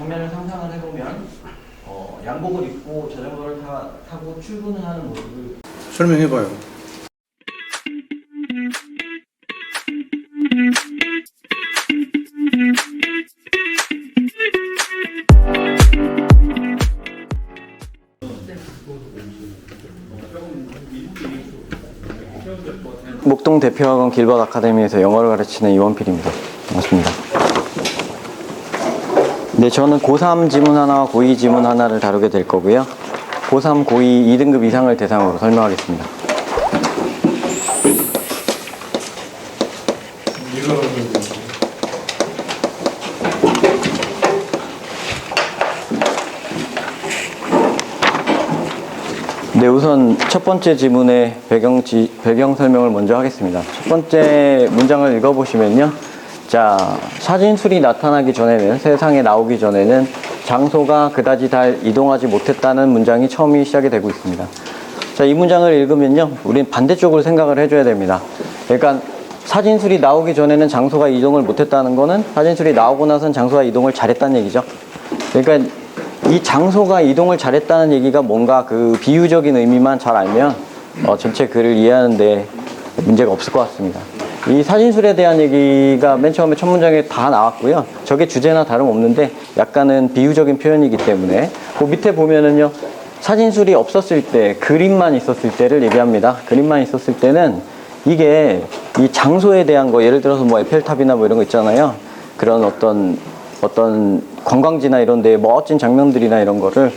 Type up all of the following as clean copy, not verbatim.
장면을 상상을 해보면 양복을 입고 자전거를 타고 출근을 하는 모습을 설명해봐요. 목동 대표학원 길벗 아카데미에서 영어를 가르치는 이원필입니다. 반갑습니다. 네, 저는 고3 지문 하나와 고2 지문 하나를 다루게 될 거고요. 고3, 고2 2등급 이상을 대상으로 설명하겠습니다. 네, 우선 첫 번째 지문의 배경 설명을 먼저 하겠습니다. 첫 번째 문장을 읽어보시면요. 자, 사진술이 나타나기 전에는, 세상에 나오기 전에는 장소가 그다지 잘 이동하지 못했다는 문장이 처음이 시작이 되고 있습니다. 자, 이 문장을 읽으면요. 우린 반대쪽으로 생각을 해줘야 됩니다. 그러니까 사진술이 나오기 전에는 장소가 이동을 못했다는 거는 사진술이 나오고 나선 장소가 이동을 잘했다는 얘기죠. 그러니까 이 장소가 이동을 잘했다는 얘기가 뭔가 그 비유적인 의미만 잘 알면 전체 글을 이해하는데 문제가 없을 것 같습니다. 이 사진술에 대한 얘기가 맨 처음에 첫 문장에 다 나왔고요. 저게 주제나 다름없는데 약간은 비유적인 표현이기 때문에 그 밑에 보면은요. 사진술이 없었을 때, 그림만 있었을 때를 얘기합니다. 그림만 있었을 때는 이게 이 장소에 대한 거, 예를 들어서 뭐 에펠탑이나 뭐 이런 거 있잖아요. 그런 어떤 관광지나 이런 데 멋진 장면들이나 이런 거를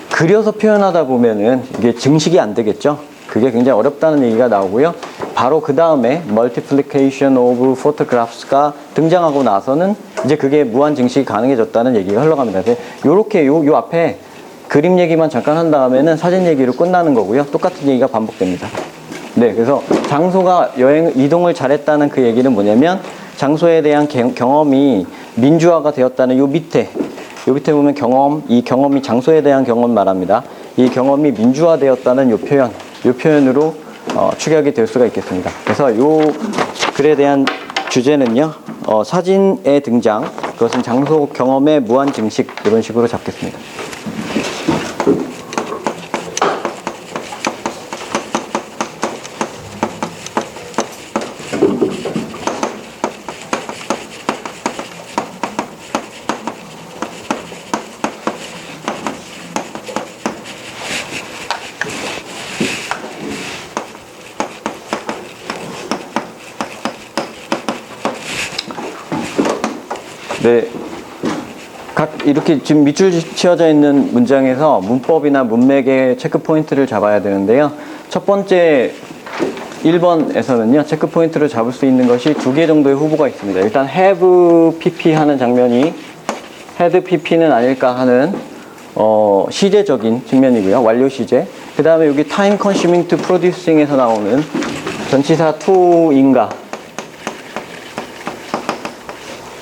그려서 표현하다 보면은 이게 증식이 안 되겠죠. 그게 굉장히 어렵다는 얘기가 나오고요. 바로 그 다음에 multiplication of photographs가 등장하고 나서는 이제 그게 무한 증식이 가능해졌다는 얘기가 흘러갑니다. 요렇게 요 앞에 그림 얘기만 잠깐 한 다음에는 사진 얘기로 끝나는 거고요. 똑같은 얘기가 반복됩니다. 네, 그래서 장소가 이동을 잘했다는 그 얘기는 뭐냐면 장소에 대한 경험이 민주화가 되었다는 요 밑에 보면 이 경험이 장소에 대한 경험 말합니다. 이 경험이 민주화되었다는 요 표현으로 축약이 될 수가 있겠습니다. 그래서 요 글에 대한 주제는요, 사진의 등장, 그것은 장소 경험의 무한 증식, 이런 식으로 잡겠습니다. 네, 이렇게 지금 밑줄 치어져 있는 문장에서 문법이나 문맥의 체크 포인트를 잡아야 되는데요. 첫 번째 1번에서는요, 체크 포인트를 잡을 수 있는 것이 2개 정도의 후보가 있습니다. 일단 have pp 하는 장면이 had pp는 아닐까 하는 시제적인 측면이고요. 완료 시제. 그 다음에 여기 time consuming to producing에서 나오는 전치사 to인가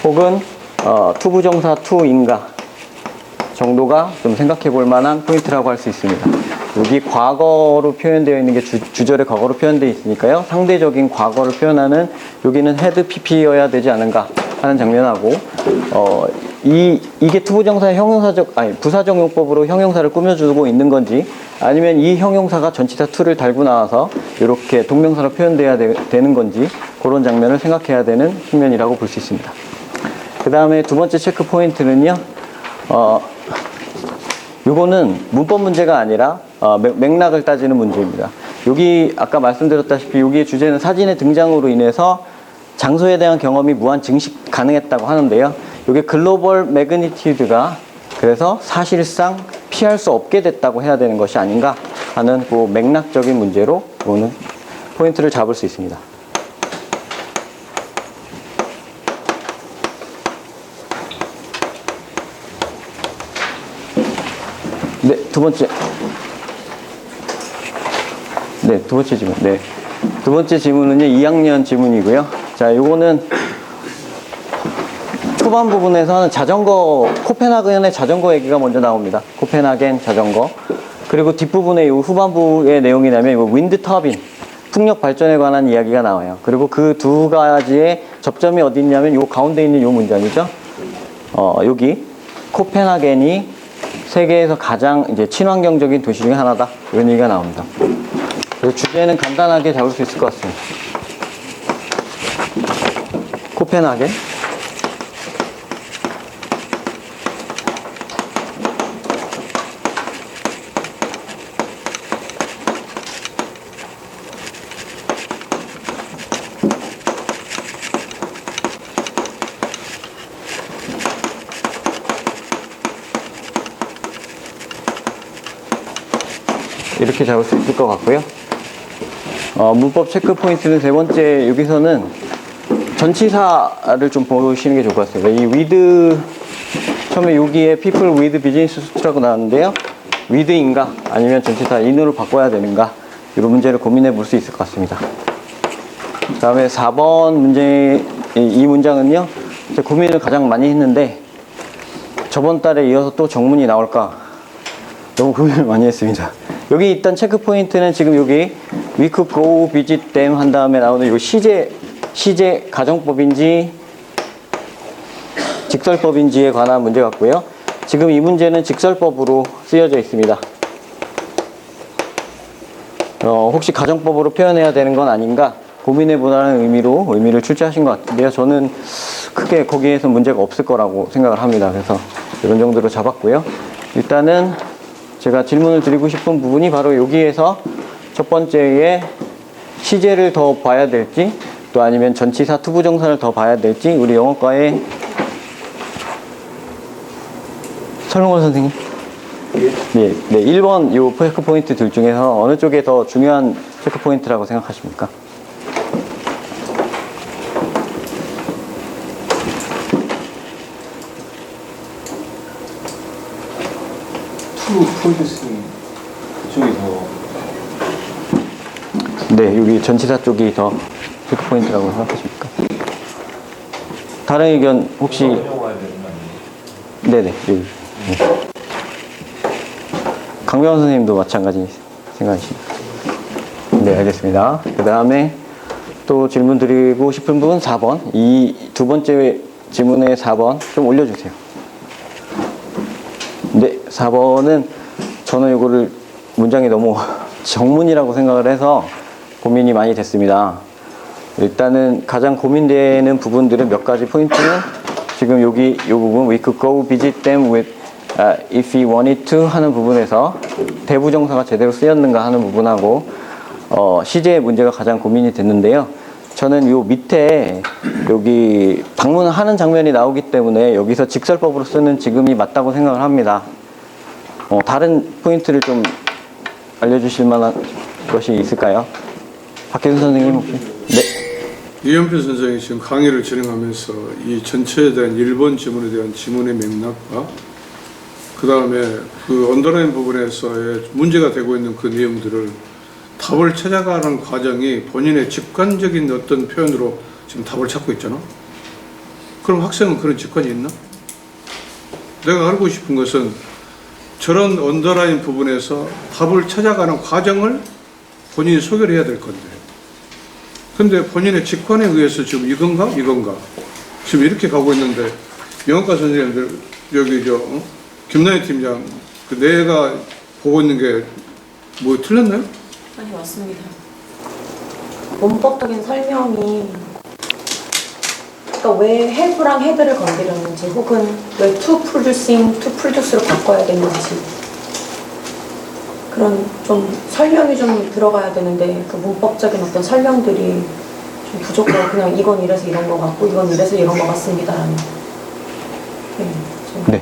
혹은 투부정사 to인가 정도가 좀 생각해 볼 만한 포인트라고 할 수 있습니다. 여기 과거로 표현되어 있는 게 주절의 과거로 표현되어 있으니까요. 상대적인 과거를 표현하는 여기는 had pp여야 되지 않은가 하는 장면하고 이게 투부정사의 부사적 용법으로 형용사를 꾸며주고 있는 건지 아니면 이 형용사가 전치사 to를 달고 나와서 이렇게 동명사로 표현돼야 되는 건지 그런 장면을 생각해야 되는 측면이라고 볼 수 있습니다. 그 다음에 두 번째 체크 포인트는요, 요거는 문법 문제가 아니라 맥락을 따지는 문제입니다. 여기 아까 말씀드렸다시피 여기의 주제는 사진의 등장으로 인해서 장소에 대한 경험이 무한 증식 가능했다고 하는데요. 이게 글로벌 매그니튜드가 그래서 사실상 피할 수 없게 됐다고 해야 되는 것이 아닌가 하는 그 맥락적인 문제로 이거는 포인트를 잡을 수 있습니다. 네, 두 번째 지문. 네. 두 번째 지문은요, 2학년 지문이고요. 자, 요거는 초반 부분에서는 코펜하겐의 자전거 얘기가 먼저 나옵니다. 코펜하겐 자전거. 그리고 뒷부분에 요 후반부의 내용이 나면 윈드 터빈, 풍력 발전에 관한 이야기가 나와요. 그리고 그 두 가지의 접점이 어디 있냐면 요 가운데 있는 요 문장이죠. 여기 코펜하겐이 세계에서 가장 이제 친환경적인 도시 중에 하나다. 이런 얘기가 나옵니다. 그래서 주제는 간단하게 잡을 수 있을 것 같습니다. 코펜하겐. 이렇게 잡을 수 있을 것 같고요. 문법 체크 포인트는 세 번째, 여기서는 전치사를 좀 보시는 게 좋을 것 같습니다. 이 with, 처음에 여기에 people with business suit라고 나왔는데요. with인가 아니면 전치사 in으로 바꿔야 되는가, 이런 문제를 고민해 볼 수 있을 것 같습니다. 그 다음에 4번 문제, 이 문장은요, 제 고민을 가장 많이 했는데 저번 달에 이어서 또 정문이 나올까 너무 고민을 많이 했습니다. 여기 일단 체크 포인트는 지금 여기 we could go visit them 한 다음에 나오는 이 시제 가정법인지 직설법인지에 관한 문제 같고요. 지금 이 문제는 직설법으로 쓰여져 있습니다. 혹시 가정법으로 표현해야 되는 건 아닌가 고민해 보라는 의미를 출제하신 것 같은데요. 저는 크게 거기에서 문제가 없을 거라고 생각을 합니다. 그래서 이런 정도로 잡았고요. 일단은 제가 질문을 드리고 싶은 부분이 바로 여기에서 첫 번째에 시제를 더 봐야 될지, 또 아니면 전치사 투부정사를 더 봐야 될지, 우리 영어과의 설명원 선생님. 네, 1번 요 체크 포인트 둘 중에서 어느 쪽에 더 중요한 체크 포인트라고 생각하십니까? 프로듀싱 그쪽이 더. 네, 여기 전치사 쪽이 더 체크 포인트라고 생각하십니까? 다른 의견 혹시? 네네, 여기. 네. 강병원 선생님도 마찬가지 생각이십니까? 네, 알겠습니다. 그 다음에 또 질문 드리고 싶은 부분 4번. 이 두 번째 질문의 4번 좀 올려주세요. 네, 4번은 저는 이거를 문장이 너무 정문이라고 생각을 해서 고민이 많이 됐습니다. 일단은 가장 고민되는 부분들은 몇 가지 포인트는 지금 여기 이 부분 we could go visit them with if we wanted to 하는 부분에서 대부정사가 제대로 쓰였는가 하는 부분하고 시제의 문제가 가장 고민이 됐는데요. 저는 요 밑에 여기 방문하는 장면이 나오기 때문에 여기서 직설법으로 쓰는 지금이 맞다고 생각을 합니다. 다른 포인트를 좀 알려주실 만한 것이 있을까요? 박혜순 선생님 혹시? 네. 이현표 선생이 지금 강의를 진행하면서 이 전체에 대한 1번 지문에 대한 지문의 맥락과 그 다음에 그 언더라인 부분에서의 문제가 되고 있는 그 내용들을 답을 찾아가는 과정이 본인의 직관적인 어떤 표현으로 지금 답을 찾고 있잖아. 그럼 학생은 그런 직관이 있나? 내가 알고 싶은 것은 저런 언더라인 부분에서 답을 찾아가는 과정을 본인이 소개를 해야 될 건데, 근데 본인의 직관에 의해서 지금 이건가 지금 이렇게 가고 있는데, 영어과 선생님들 여기 김나희 팀장 내가 보고 있는 게 뭐 틀렸나요? 아니, 맞습니다. 문법적인 설명이, 그러니까 왜 have랑 had를 건드렸는지, 혹은 왜 to producing, to produce로 바꿔야 되는지, 그런 좀 설명이 좀 들어가야 되는데 그 문법적인 어떤 설명들이 좀 부족하고 그냥 이건 이래서 이런 것 같고 이건 이래서 이런 것 같습니다라는. 네.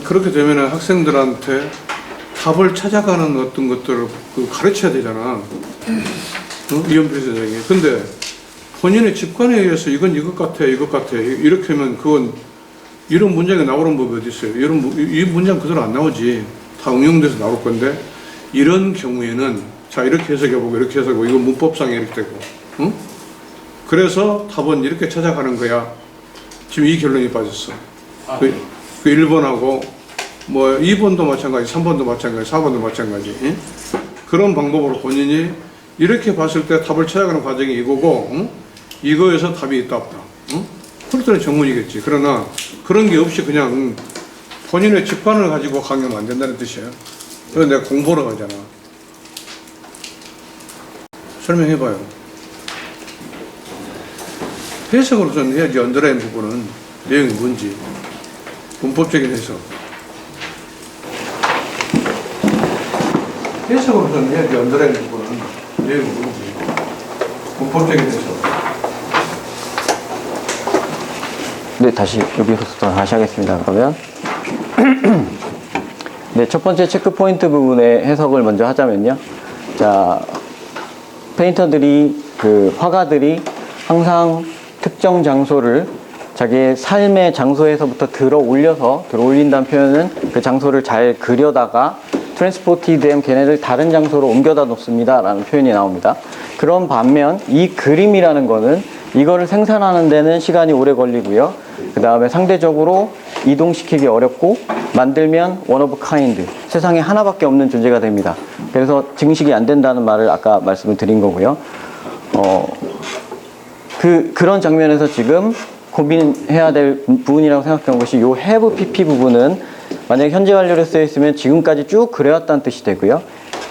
그렇게 되면 학생들한테 답을 찾아가는 어떤 것들을 가르쳐야 되잖아. 이현표 선생이. 근데 본인의 직관에 의해서 이건 이것 같아 이렇게 하면 그건 이런 문장이 나오는 법이 어디 있어요? 이 문장 그대로 안 나오지. 다 응용돼서 나올 건데, 이런 경우에는 자 이렇게 해석해보고 이렇게 해석해보고 이건 문법상에 이렇게 되고, 응? 그래서 답은 이렇게 찾아가는 거야. 지금 이 결론이 빠졌어. 그 1번하고 뭐 2번도 마찬가지, 3번도 마찬가지, 4번도 마찬가지. 응? 그런 방법으로 본인이 이렇게 봤을 때 답을 찾아가는 과정이 이거고, 응? 이거에서 답이 있다 없다. 응? 컴퓨터는 전문이겠지. 그러나 그런 게 없이 그냥 본인의 직관을 가지고 강의하면 안 된다는 뜻이에요. 그래서 내가 공부하러 가잖아. 설명해봐요. 해석으로서는 해야지. 언더라인 부분은 내용이 뭔지 문법적인 해석. 해석으로서는 해야지. 언더라인 부분은 내용이 뭔지 문법적인 해석. 네, 다시 여기서부터 다시 하겠습니다. 그러면 네, 첫 번째 체크 포인트 부분의 해석을 먼저 하자면요. 자, 페인터들이 화가들이 항상 특정 장소를 자기의 삶의 장소에서부터 들어 올린다는 표현은 그 장소를 잘 그려다가 트랜스포티드엠 걔네를 다른 장소로 옮겨다 놓습니다 라는 표현이 나옵니다. 그런 반면 이 그림이라는 거는 이거를 생산하는 데는 시간이 오래 걸리고요. 그 다음에 상대적으로 이동시키기 어렵고 만들면 one of kind, 세상에 하나밖에 없는 존재가 됩니다. 그래서 증식이 안 된다는 말을 아까 말씀을 드린 거고요. 그런 장면에서 지금 고민해야 될 부분이라고 생각한 것이 이 have pp 부분은 만약에 현재 완료로 쓰여 있으면 지금까지 쭉 그려왔다는 뜻이 되고요.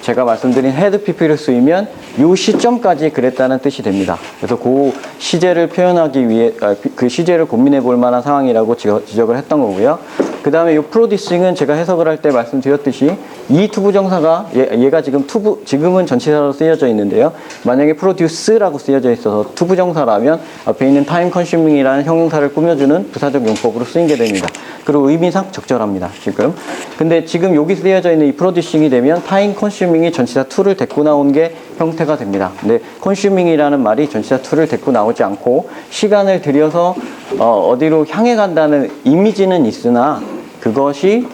제가 말씀드린 had pp를 쓰이면 이 시점까지 그랬다는 뜻이 됩니다. 그래서 그 시제를 표현하기 위해 그 시제를 고민해 볼 만한 상황이라고 지적을 했던 거고요. 그 다음에 이 프로듀싱은 제가 해석을 할 때 말씀드렸듯이 이 투부정사가 얘가 지금은 전치사로 쓰여져 있는데요. 만약에 프로듀스라고 쓰여져 있어서 투부정사라면 앞에 있는 타임 컨슈밍이라는 형용사를 꾸며주는 부사적 용법으로 쓰이게 됩니다. 그리고 의미상 적절합니다. 지금. 근데 지금 여기 쓰여져 있는 이 프로듀싱이 되면 타임 컨슈밍이 전치사 to를 데리고 나온 게 형태가 됩니다. 근데 컨슈밍이라는 말이 전치사 to를 데리고 나오지 않고 시간을 들여서 어디로 향해 간다는 이미지는 있으나 그것이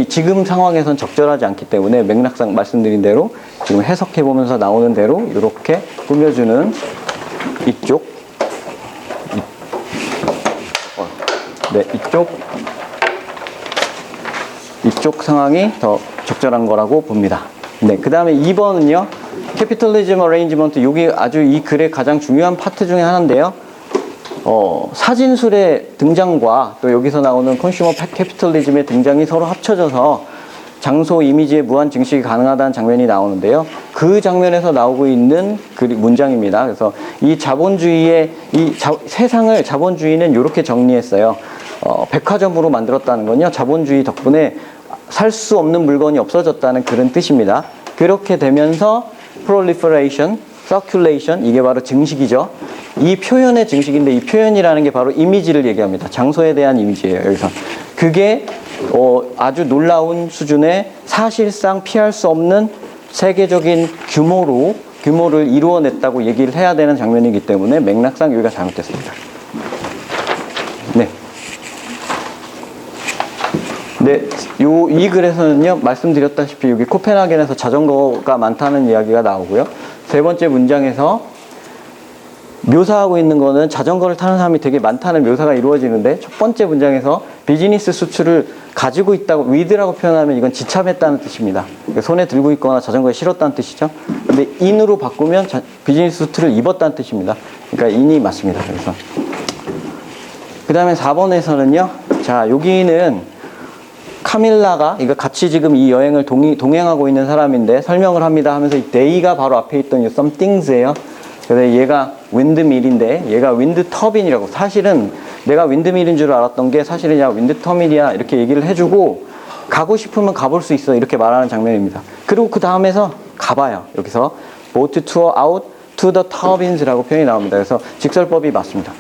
지금 상황에선 적절하지 않기 때문에 맥락상 말씀드린 대로 지금 해석해 보면서 나오는 대로 이렇게 꾸며주는 이쪽 상황이 더 적절한 거라고 봅니다. 네, 그 다음에 2번은요. 캐피털리즘 어레인지먼트, 여기 아주 이 글의 가장 중요한 파트 중에 하나인데요. 사진술의 등장과 또 여기서 나오는 컨슈머 캐피털리즘의 등장이 서로 합쳐져서 장소 이미지의 무한 증식이 가능하다는 장면이 나오는데요. 그 장면에서 나오고 있는 문장입니다. 그래서 이 자본주의의 세상을 자본주의는 이렇게 정리했어요. 백화점으로 만들었다는 건요. 자본주의 덕분에 살 수 없는 물건이 없어졌다는 그런 뜻입니다. 그렇게 되면서 proliferation, circulation, 이게 바로 증식이죠. 이 표현의 증식인데 이 표현이라는 게 바로 이미지를 얘기합니다. 장소에 대한 이미지예요. 여기서 그게 아주 놀라운 수준의 사실상 피할 수 없는 세계적인 규모를 이루어냈다고 얘기를 해야 되는 장면이기 때문에 맥락상 여기가 잘못됐습니다. 네. 네, 이 글에서는요, 말씀드렸다시피 여기 코펜하겐에서 자전거가 많다는 이야기가 나오고요. 세 번째 문장에서 묘사하고 있는 거는 자전거를 타는 사람이 되게 많다는 묘사가 이루어지는데 첫 번째 문장에서 비즈니스 수트를 가지고 있다고 위드라고 표현하면 이건 지참했다는 뜻입니다. 그러니까 손에 들고 있거나 자전거에 실었다는 뜻이죠. 근데 인으로 바꾸면 비즈니스 수트를 입었다는 뜻입니다. 그러니까 인이 맞습니다. 그래서 그 다음에 4번에서는요. 자, 여기는 카밀라가 이거 같이 지금 이 여행을 동행하고 있는 사람인데 설명을 합니다 하면서 이 day가 바로 앞에 있던 이 somethings예요. 그래서 얘가 윈드밀인데 얘가 윈드터빈이라고, 사실은 내가 윈드밀인 줄 알았던 게 사실은 야 윈드터빈이야 이렇게 얘기를 해주고 가고 싶으면 가볼 수 있어 이렇게 말하는 장면입니다. 그리고 그 다음에서 가봐요. 여기서 boat tour out to the turbins라고 표현이 나옵니다. 그래서 직설법이 맞습니다.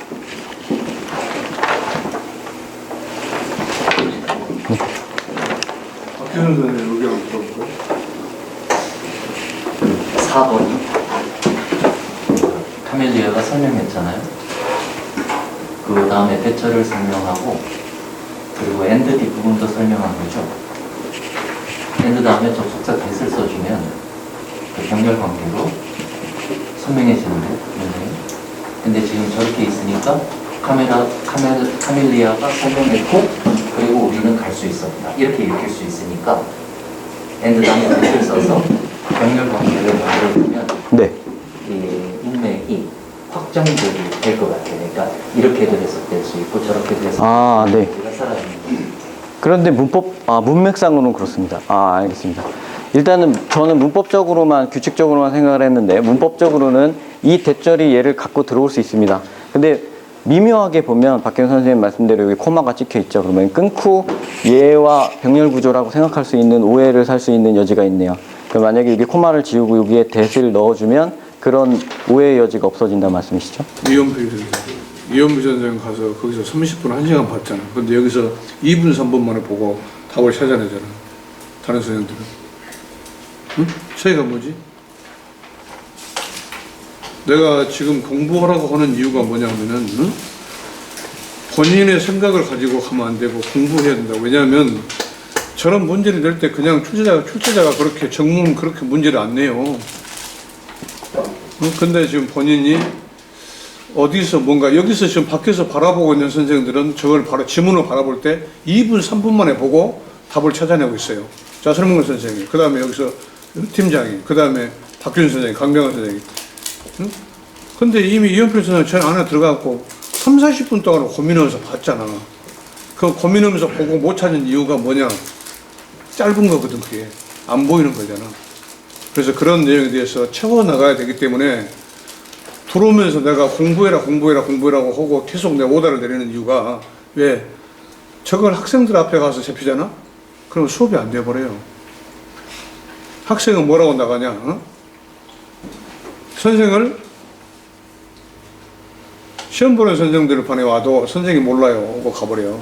박현우 선생님 여기 한번 들어볼까요? 4번이 카멜리아가 설명했잖아요. 그 다음에 대처를 설명하고 그리고 엔드 뒷부분도 설명한 거죠. 엔드 다음에 접속사 get을 써주면 그 병렬 관계로 설명해지는데, 근데 지금 저렇게 있으니까 카멜리아가 설명했고 그리고 우리는 갈 수 있었다 이렇게 읽힐 수 있으니까 엔드 다음에 get을 써서 병렬 관계를 만들어주면 네. 이 인맥이 확정이 될 것 같아요. 그러니까 이렇게도 해석될 수 있고 저렇게도 해석될 수 있고 아, 네. 문제가 사라지는 거예요. 그런데 문맥상으로는 그렇습니다. 알겠습니다. 일단은 저는 문법적으로만, 규칙적으로만 생각을 했는데, 문법적으로는 이 대절이 얘를 갖고 들어올 수 있습니다. 근데 미묘하게 보면, 박경 선생님 말씀대로 여기 코마가 찍혀 있죠. 그러면 끊고 얘와 병렬 구조라고 생각할 수 있는 오해를 살 수 있는 여지가 있네요. 그럼 만약에 여기 코마를 지우고 여기에 대시를 넣어주면 그런 오해의 여지가 없어진다는 말씀이시죠? 이현부 선생 가서 거기서 30분, 1시간 봤잖아. 근데 여기서 2분, 3분 만에 보고 답을 찾아내잖아. 다른 선생들은. 응? 차이가 뭐지? 내가 지금 공부하라고 하는 이유가 뭐냐면은, 응? 본인의 생각을 가지고 하면 안 되고 공부해야 된다. 왜냐하면 저런 문제를 낼 때 그냥 출제자가 그렇게 정문 그렇게 문제를 안 내요. 응? 근데 지금 본인이 어디서 뭔가 여기서 지금 밖에서 바라보고 있는 선생들은 저걸 바로 지문을 바라볼 때 2분, 3분 만에 보고 답을 찾아내고 있어요. 자, 설명근 선생님, 그 다음에 여기서 팀장이, 그 다음에 박균 선생님, 강병환 선생님. 응? 근데 이미 이현필 선생님 저 안에 들어가고 3, 40분 동안 고민하면서 봤잖아. 그 고민하면서 보고 못 찾은 이유가 뭐냐? 짧은 거거든, 그게. 안 보이는 거잖아. 그래서 그런 내용에 대해서 채워나가야 되기 때문에 들어오면서 내가 공부해라고 하고 계속 내가 오다를 내리는 이유가 왜? 저걸 학생들 앞에 가서 잡히잖아? 그럼 수업이 안 돼버려요. 학생은 뭐라고 나가냐? 어? 선생을 시험 보는 선생들 반에 와도 선생이 몰라요. 오고 가버려요.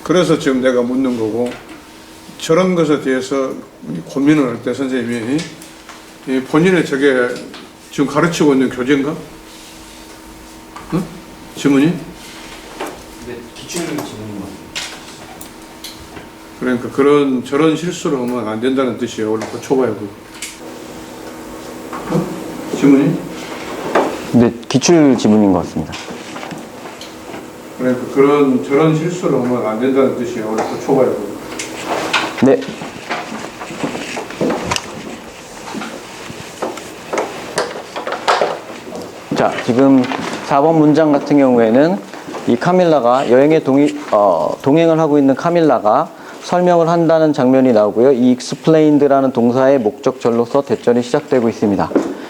그래서 지금 내가 묻는 거고, 저런 것에 대해서 고민을 할 때 선생님이 본인의 저게 지금 가르치고 있는 교재인가? 응? 지문이? 근데 기출 지문인 것 같아요. 그러니까 저런 실수를 하면 안 된다는 뜻이에요. 원래 그 초과하고. 어? 지문이? 네, 기출 지문인 것 같습니다. 그러니까 저런 실수를 하면 안 된다는 뜻이에요. 원래 그 초과하고. 네. 자, 지금 4번 문장 같은 경우에는 이 카밀라가 여행에 동행을 하고 있는 카밀라가 설명을 한다는 장면이 나오고요. 이 explained라는 동사의 목적절로서 대절이 시작되고 있습니다.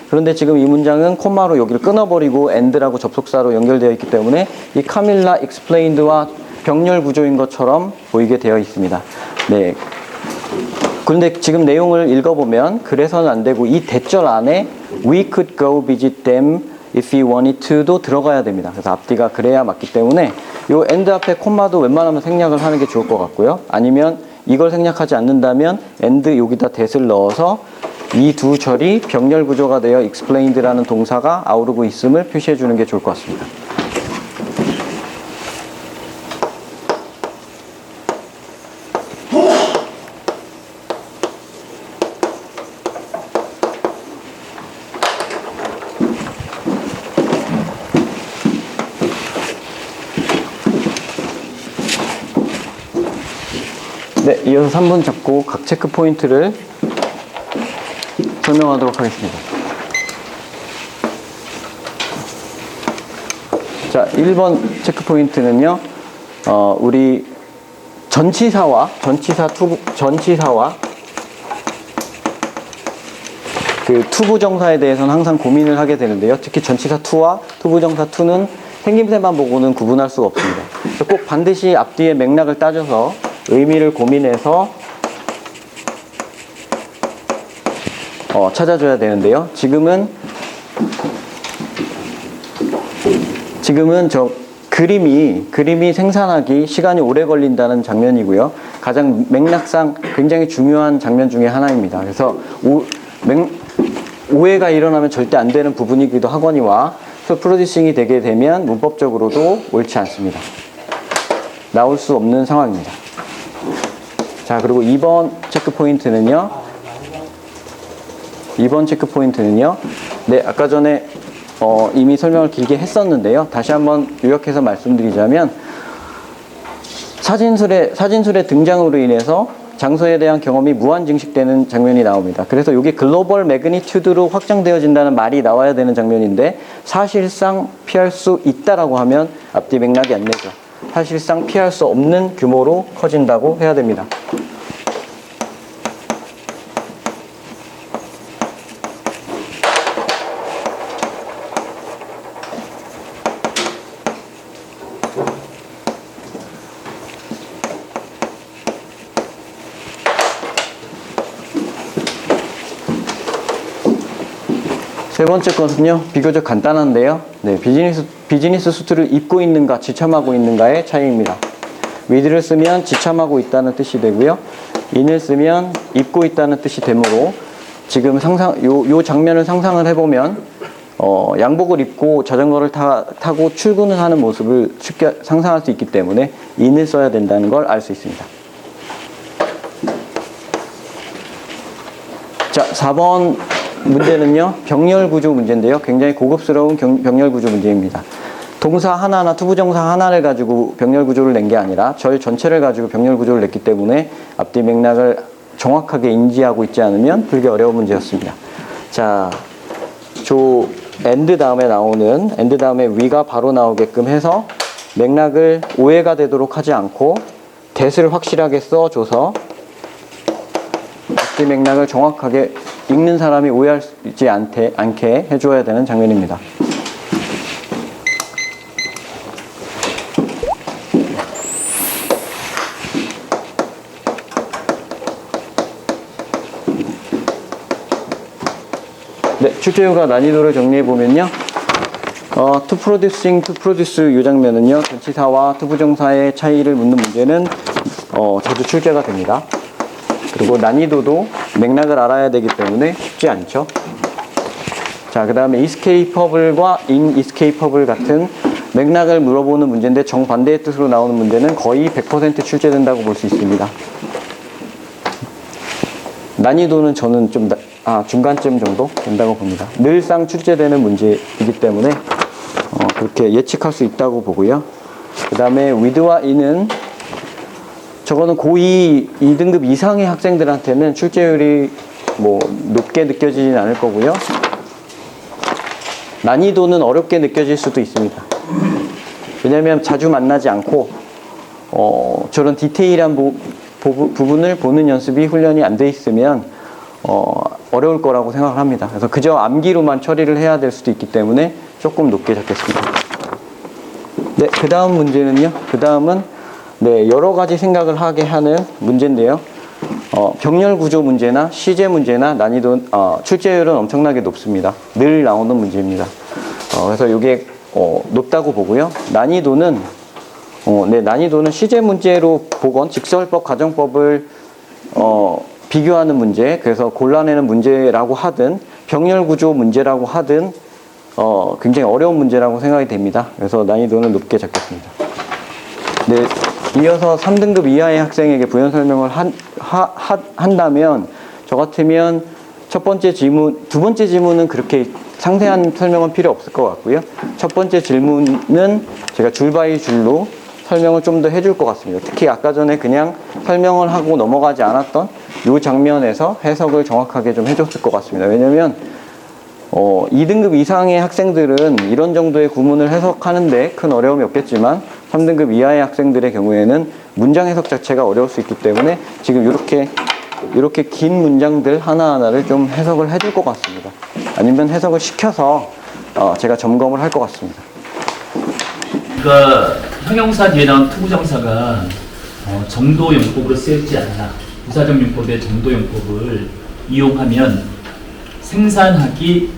그런데 지금 이 문장은 콤마로 여기를 끊어버리고 and라고 접속사로 연결되어 있기 때문에 이 카밀라 explained와 병렬 구조인 것처럼 보이게 되어 있습니다. 네. 그런데 지금 내용을 읽어보면 그래서는 안 되고 이 대절 안에 we could go visit them if we wanted to도 들어가야 됩니다. 그래서 앞뒤가 그래야 맞기 때문에 이 and 앞에 콤마도 웬만하면 생략을 하는 게 좋을 것 같고요. 아니면 이걸 생략하지 않는다면 and 여기다 that을 넣어서 이 두 절이 병렬 구조가 되어 explained라는 동사가 아우르고 있음을 표시해 주는 게 좋을 것 같습니다. 네, 이어서 3분 잡고 각 체크 포인트를 설명하도록 하겠습니다. 자, 1번 체크 포인트는요, 우리 전치사와 그 투부정사에 대해서는 항상 고민을 하게 되는데요. 특히 전치사 투와 투부정사 투는 생김새만 보고는 구분할 수가 없습니다. 그래서 꼭 반드시 앞뒤의 맥락을 따져서 의미를 고민해서 찾아줘야 되는데요. 지금은 저 그림이 생산하기 시간이 오래 걸린다는 장면이고요. 가장 맥락상 굉장히 중요한 장면 중에 하나입니다. 그래서 오해가 일어나면 절대 안 되는 부분이기도 하거니와 프로듀싱이 되게 되면 문법적으로도 옳지 않습니다. 나올 수 없는 상황입니다. 자, 그리고 2번 체크 포인트는요. 네, 아까 전에 이미 설명을 길게 했었는데요. 다시 한번 요약해서 말씀드리자면 사진술의 등장으로 인해서 장소에 대한 경험이 무한 증식되는 장면이 나옵니다. 그래서 이게 글로벌 매그니튜드로 확장되어진다는 말이 나와야 되는 장면인데 사실상 피할 수 있다라고 하면 앞뒤 맥락이 안 되죠. 사실상 피할 수 없는 규모로 커진다고 해야 됩니다. 세 번째 것은요, 비교적 간단한데요. 네, 비즈니스 수트를 입고 있는가, 지참하고 있는가의 차이입니다. with를 쓰면 지참하고 있다는 뜻이 되고요. in을 쓰면 입고 있다는 뜻이 되므로 지금 요 장면을 상상을 해보면 양복을 입고 자전거를 타고 출근을 하는 모습을 쉽게 상상할 수 있기 때문에 in을 써야 된다는 걸 알 수 있습니다. 자, 4번 문제는요, 병렬 구조 문제인데요. 굉장히 고급스러운 병렬 구조 문제입니다. 동사 하나나 투부정사 하나를 가지고 병렬 구조를 낸 게 아니라 절 전체를 가지고 병렬 구조를 냈기 때문에 앞뒤 맥락을 정확하게 인지하고 있지 않으면 풀기 어려운 문제였습니다. 자, and 다음에 나오는, and 다음에 we가 바로 나오게끔 해서 맥락을 오해가 되도록 하지 않고 that을 확실하게 써줘서 앞뒤 맥락을 정확하게 읽는 사람이 오해하지 않게 해줘야 되는 장면입니다. 네, 출제요가 난이도를 정리해보면요. to produce 이 장면은요, 전치사와 투부정사의 차이를 묻는 문제는 자주 출제가 됩니다. 그리고 난이도도 맥락을 알아야 되기 때문에 쉽지 않죠. 자, 그 다음에 escapable과 inescapable 같은 맥락을 물어보는 문제인데 정반대의 뜻으로 나오는 문제는 거의 100% 출제된다고 볼 수 있습니다. 난이도는 저는 좀 중간쯤 정도 된다고 봅니다. 늘상 출제되는 문제이기 때문에 그렇게 예측할 수 있다고 보고요. 그 다음에 with와 in은 저거는 고2 2등급 이상의 학생들한테는 출제율이 높게 느껴지진 않을 거고요. 난이도는 어렵게 느껴질 수도 있습니다. 왜냐하면 자주 만나지 않고 저런 디테일한 부분을 보는 연습이 훈련이 안 돼 있으면 어려울 거라고 생각을 합니다. 그래서 그저 암기로만 처리를 해야 될 수도 있기 때문에 조금 높게 잡겠습니다. 네, 그 다음 문제는요. 그 다음은 여러 가지 생각을 하게 하는 문제인데요. 병렬 구조 문제나 시제 문제나 난이도, 출제율은 엄청나게 높습니다. 늘 나오는 문제입니다. 그래서 이게 높다고 보고요. 난이도는 시제 문제로 보건 직설법, 가정법을 비교하는 문제, 그래서 골라내는 문제라고 하든 병렬 구조 문제라고 하든 굉장히 어려운 문제라고 생각이 됩니다. 그래서 난이도는 높게 잡겠습니다. 네, 이어서 3등급 이하의 학생에게 부연 설명을 한다면 저 같으면 첫 번째 질문, 두 번째 질문은 그렇게 상세한 설명은 필요 없을 것 같고요. 첫 번째 질문은 제가 줄 바이 줄로 설명을 좀 더 해줄 것 같습니다. 특히 아까 전에 그냥 설명을 하고 넘어가지 않았던 이 장면에서 해석을 정확하게 좀 해줬을 것 같습니다. 왜냐면 2등급 이상의 학생들은 이런 정도의 구문을 해석하는데 큰 어려움이 없겠지만 3등급 이하의 학생들의 경우에는 문장 해석 자체가 어려울 수 있기 때문에 지금 이렇게 긴 문장들 하나하나를 좀 해석을 해줄 것 같습니다. 아니면 해석을 시켜서 제가 점검을 할 것 같습니다. 그러니까 형용사 뒤에 나온 투부정사가 정도 용법으로 쓰여지지 않나. 부사적 용법의 정도 용법을 이용하면 생산하기에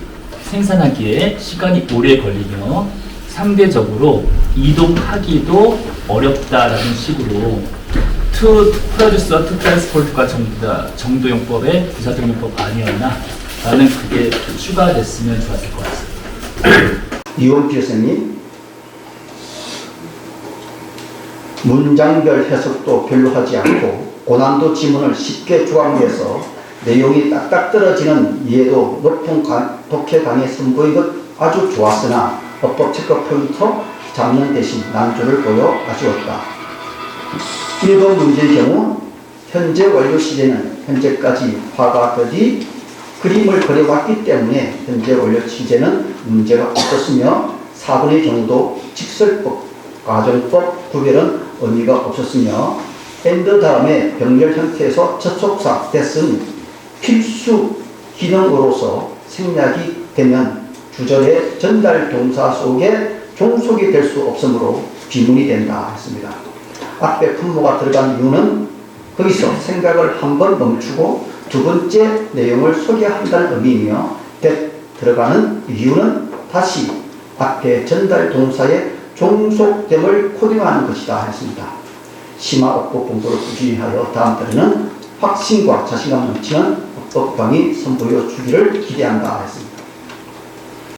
시간이 오래 걸리며 상대적으로 이동하기도 어렵다라는 식으로 to produce와 to transport가 전부 다 정도용법의 부사적 용법 아니었나 라는 그게 추가됐으면 좋았을 것 같습니다. 이원필 선생님, 문장별 해석도 별로 하지 않고 고난도 지문을 쉽게 조합해서 내용이 딱딱 떨어지는 이해도 높은 독해강의 선보인 것 아주 좋았으나 어법 체크 포인터 잡는 대신 난조를 보여 아쉬웠다. 1번 문제의 경우 현재 완료 시제는 현재까지 화가 되디 그림을 그려왔기 때문에 현재 완료 시제는 문제가 없었으며 4번의 경우도 직설법, 가정법 구별은 의미가 없었으며 and 다음에 병렬 형태에서 접속사 that은 필수 기능으로서 생략이 되면 주절의 전달 동사 속에 종속이 될 수 없으므로 비문이 된다 했습니다. 앞에 품모가 들어간 이유는 거기서 생각을 한번 멈추고 두 번째 내용을 소개한다는 의미이며 that 들어가는 이유는 다시 앞에 전달 동사의 종속됨을 코딩하는 것이다 했습니다. 심화 어법 공부를 꾸준히 하여 다음 달에는 확신과 자신감 넘치는 어법 강의 선보여 주기를 기대한다 했습니다.